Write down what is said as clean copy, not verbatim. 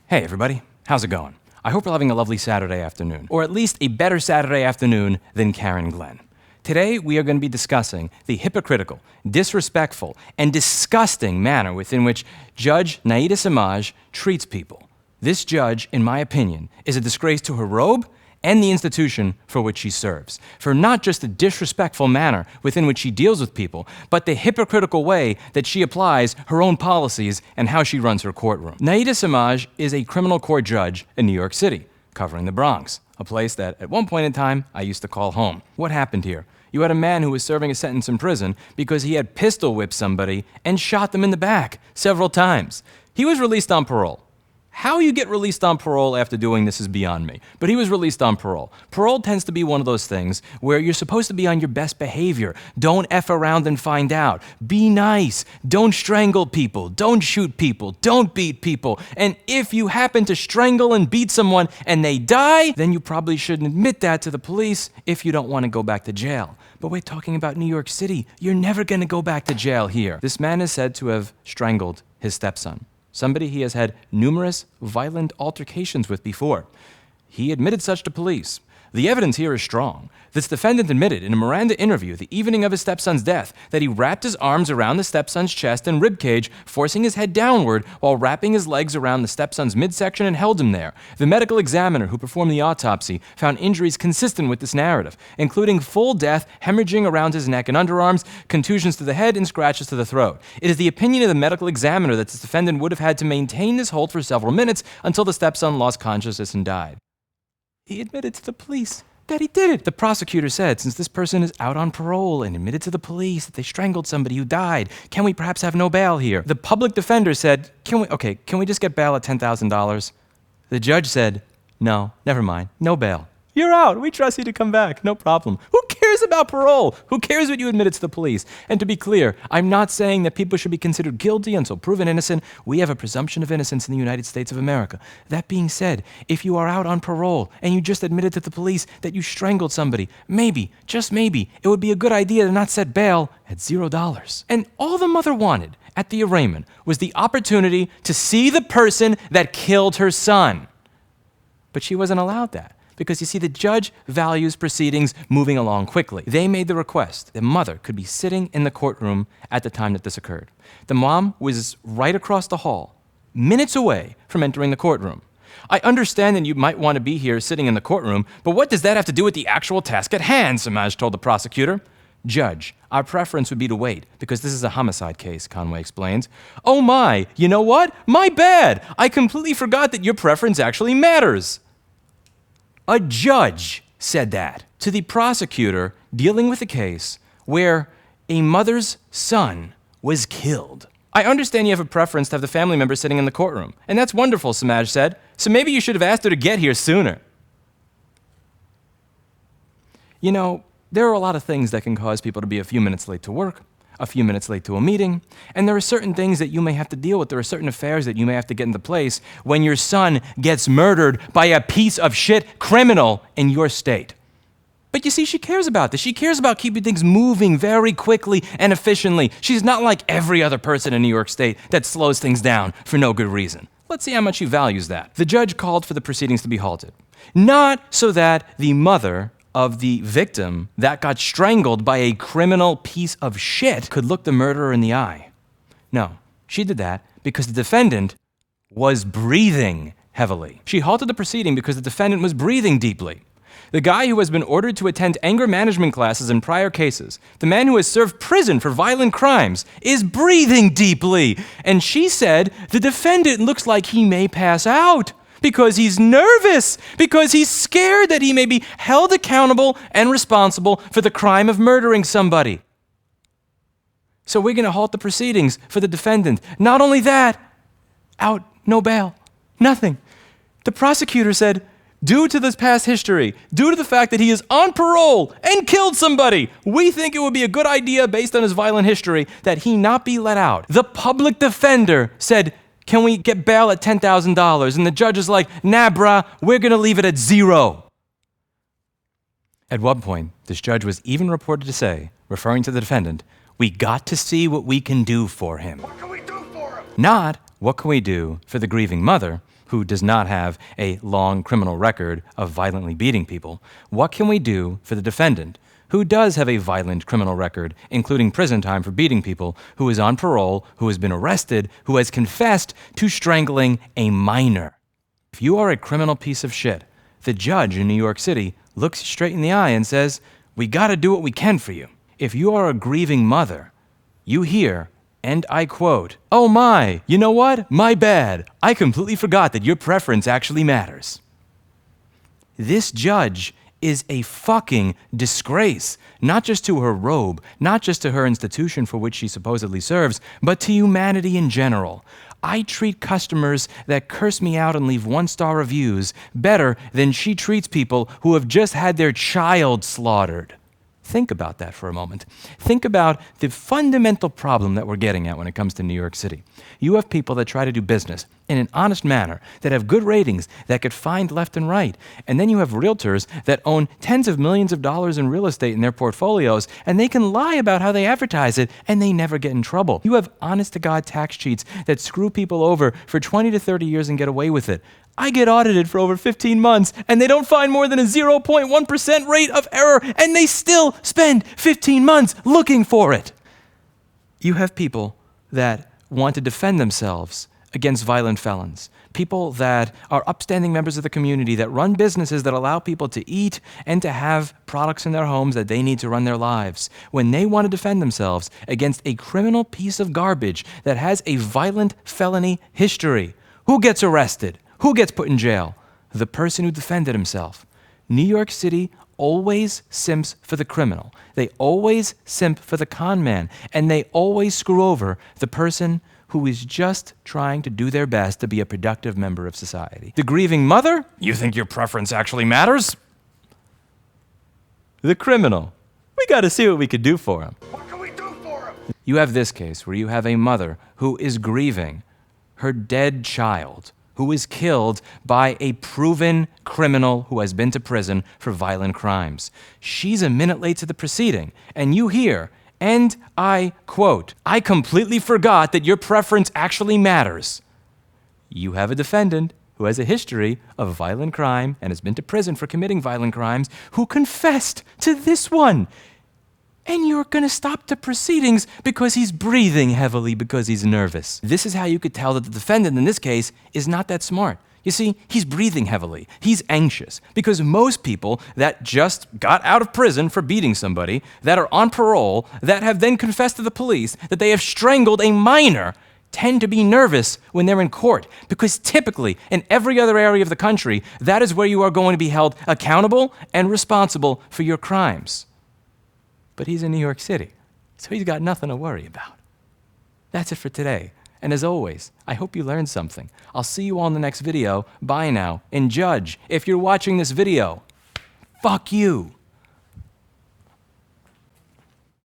Hey everybody, how's it going? I hope you're having a lovely Saturday afternoon, or at least a better Saturday afternoon than Karen Glenn. Today we are going to be discussing the hypocritical, disrespectful, and disgusting manner within which Judge Naida Samaj treats people. This judge, in my opinion, is a disgrace to her robe and the institution for which she serves, for not just the disrespectful manner within which she deals with people, but the hypocritical way that she applies her own policies and how she runs her courtroom. Naida Samaj is a criminal court judge in New York City, covering the Bronx, a place that at one point in time I used to call home. What happened here? You had a man who was serving a sentence in prison because he had pistol whipped somebody and shot them in the back several times. He was released on parole. How you get released on parole after doing this is beyond me, but he was released on parole. Parole tends to be one of those things where you're supposed to be on your best behavior. Don't F around and find out. Be nice. Don't strangle people. Don't shoot people. Don't beat people. And if you happen to strangle and beat someone and they die, then you probably shouldn't admit that to the police if you don't want to go back to jail. But we're talking about New York City. You're never going to go back to jail here. This man is said to have strangled his stepson, somebody he has had numerous violent altercations with before. He admitted such to police. The evidence here is strong. This defendant admitted in a Miranda interview the evening of his stepson's death that he wrapped his arms around the stepson's chest and ribcage, forcing his head downward while wrapping his legs around the stepson's midsection and held him there. The medical examiner who performed the autopsy found injuries consistent with this narrative, including full death, hemorrhaging around his neck and underarms, contusions to the head, and scratches to the throat. It is the opinion of the medical examiner that this defendant would have had to maintain this hold for several minutes until the stepson lost consciousness and died. He admitted to the police that he did it. The prosecutor said, since this person is out on parole and admitted to the police that they strangled somebody who died, can we perhaps have no bail here? The public defender said, can we just get bail at $10,000? The judge said, no, never mind, no bail. You're out. We trust you to come back. No problem. Who cares about parole? Who cares what you admitted to the police? And to be clear, I'm not saying that people should be considered guilty until proven innocent. We have a presumption of innocence in the United States of America. That being said, if you are out on parole and you just admitted to the police that you strangled somebody, maybe, just maybe, it would be a good idea to not set bail at $0. And all the mother wanted at the arraignment was the opportunity to see the person that killed her son. But she wasn't allowed that. Because you see, the judge values proceedings moving along quickly. They made the request that mother could be sitting in the courtroom at the time that this occurred. The mom was right across the hall, minutes away from entering the courtroom. I understand that you might want to be here sitting in the courtroom, but what does that have to do with the actual task at hand, Samaj told the prosecutor. Judge, our preference would be to wait, because this is a homicide case, Conway explains. Oh my, you know what? My bad. I completely forgot that your preference actually matters. A judge said that to the prosecutor dealing with a case where a mother's son was killed. I understand you have a preference to have the family member sitting in the courtroom, and that's wonderful, Samaj said, so maybe you should have asked her to get here sooner. You know, there are a lot of things that can cause people to be a few minutes late to work, a few minutes late to a meeting, and there are certain things that you may have to deal with. There are certain affairs that you may have to get into place when your son gets murdered by a piece of shit criminal in your state. But you see, she cares about this. She cares about keeping things moving very quickly and efficiently. She's not like every other person in New York State that slows things down for no good reason. Let's see how much she values that. The judge called for the proceedings to be halted, not so that the mother of the victim that got strangled by a criminal piece of shit could look the murderer in the eye. No, she did that because the defendant was breathing heavily. She halted the proceeding because the defendant was breathing deeply. The guy who has been ordered to attend anger management classes in prior cases, the man who has served prison for violent crimes, is breathing deeply. And she said the defendant looks like he may pass out. Because he's nervous, because he's scared that he may be held accountable and responsible for the crime of murdering somebody. So we're going to halt the proceedings for the defendant. Not only that, out, no bail, nothing. The prosecutor said, due to this past history, due to the fact that he is on parole and killed somebody, we think it would be a good idea based on his violent history that he not be let out. The public defender said, can we get bail at $10,000? And the judge is like, nah, brah, we're going to leave it at $0. At one point, this judge was even reported to say, referring to the defendant, we got to see what we can do for him. What can we do for him? Not, what can we do for the grieving mother, who does not have a long criminal record of violently beating people? What can we do for the defendant, who does have a violent criminal record, including prison time for beating people, who is on parole, who has been arrested, who has confessed to strangling a minor? If you are a criminal piece of shit, the judge in New York City looks you straight in the eye and says, "We gotta do what we can for you." If you are a grieving mother, you hear, and I quote, "Oh my, you know what? My bad. I completely forgot that your preference actually matters." This judge is a fucking disgrace, not just to her robe, not just to her institution for which she supposedly serves, but to humanity in general. I treat customers that curse me out and leave one-star reviews better than she treats people who have just had their child slaughtered. Think about that for a moment. Think about the fundamental problem that we're getting at when it comes to New York City. You have people that try to do business in an honest manner, that have good ratings, that get fined left and right. And then you have realtors that own tens of millions of dollars in real estate in their portfolios, and they can lie about how they advertise it, and they never get in trouble. You have honest-to-God tax cheats that screw people over for 20 to 30 years and get away with it. I get audited for over 15 months, and they don't find more than a 0.1% rate of error, and they still spend 15 months looking for it. You have people that want to defend themselves against violent felons, people that are upstanding members of the community that run businesses that allow people to eat and to have products in their homes that they need to run their lives. When they want to defend themselves against a criminal piece of garbage that has a violent felony history, who gets arrested? Who gets put in jail? The person who defended himself. New York City always simps for the criminal. They always simp for the con man. And they always screw over the person who is just trying to do their best to be a productive member of society. The grieving mother? You think your preference actually matters? The criminal? We got to see what we could do for him. What can we do for him? You have this case where you have a mother who is grieving her dead child, who is killed by a proven criminal who has been to prison for violent crimes. She's a minute late to the proceeding, and you hear, and I quote, "I completely forgot that your preference actually matters." You have a defendant who has a history of violent crime and has been to prison for committing violent crimes, who confessed to this one. And you're going to stop the proceedings because he's breathing heavily because he's nervous. This is how you could tell that the defendant in this case is not that smart. You see, he's breathing heavily. He's anxious because most people that just got out of prison for beating somebody, that are on parole, that have then confessed to the police that they have strangled a minor, tend to be nervous when they're in court because typically in every other area of the country, that is where you are going to be held accountable and responsible for your crimes. But he's in New York City, so he's got nothing to worry about. That's it for today. And as always, I hope you learned something. I'll see you all in the next video. Bye now. And judge, if you're watching this video, fuck you.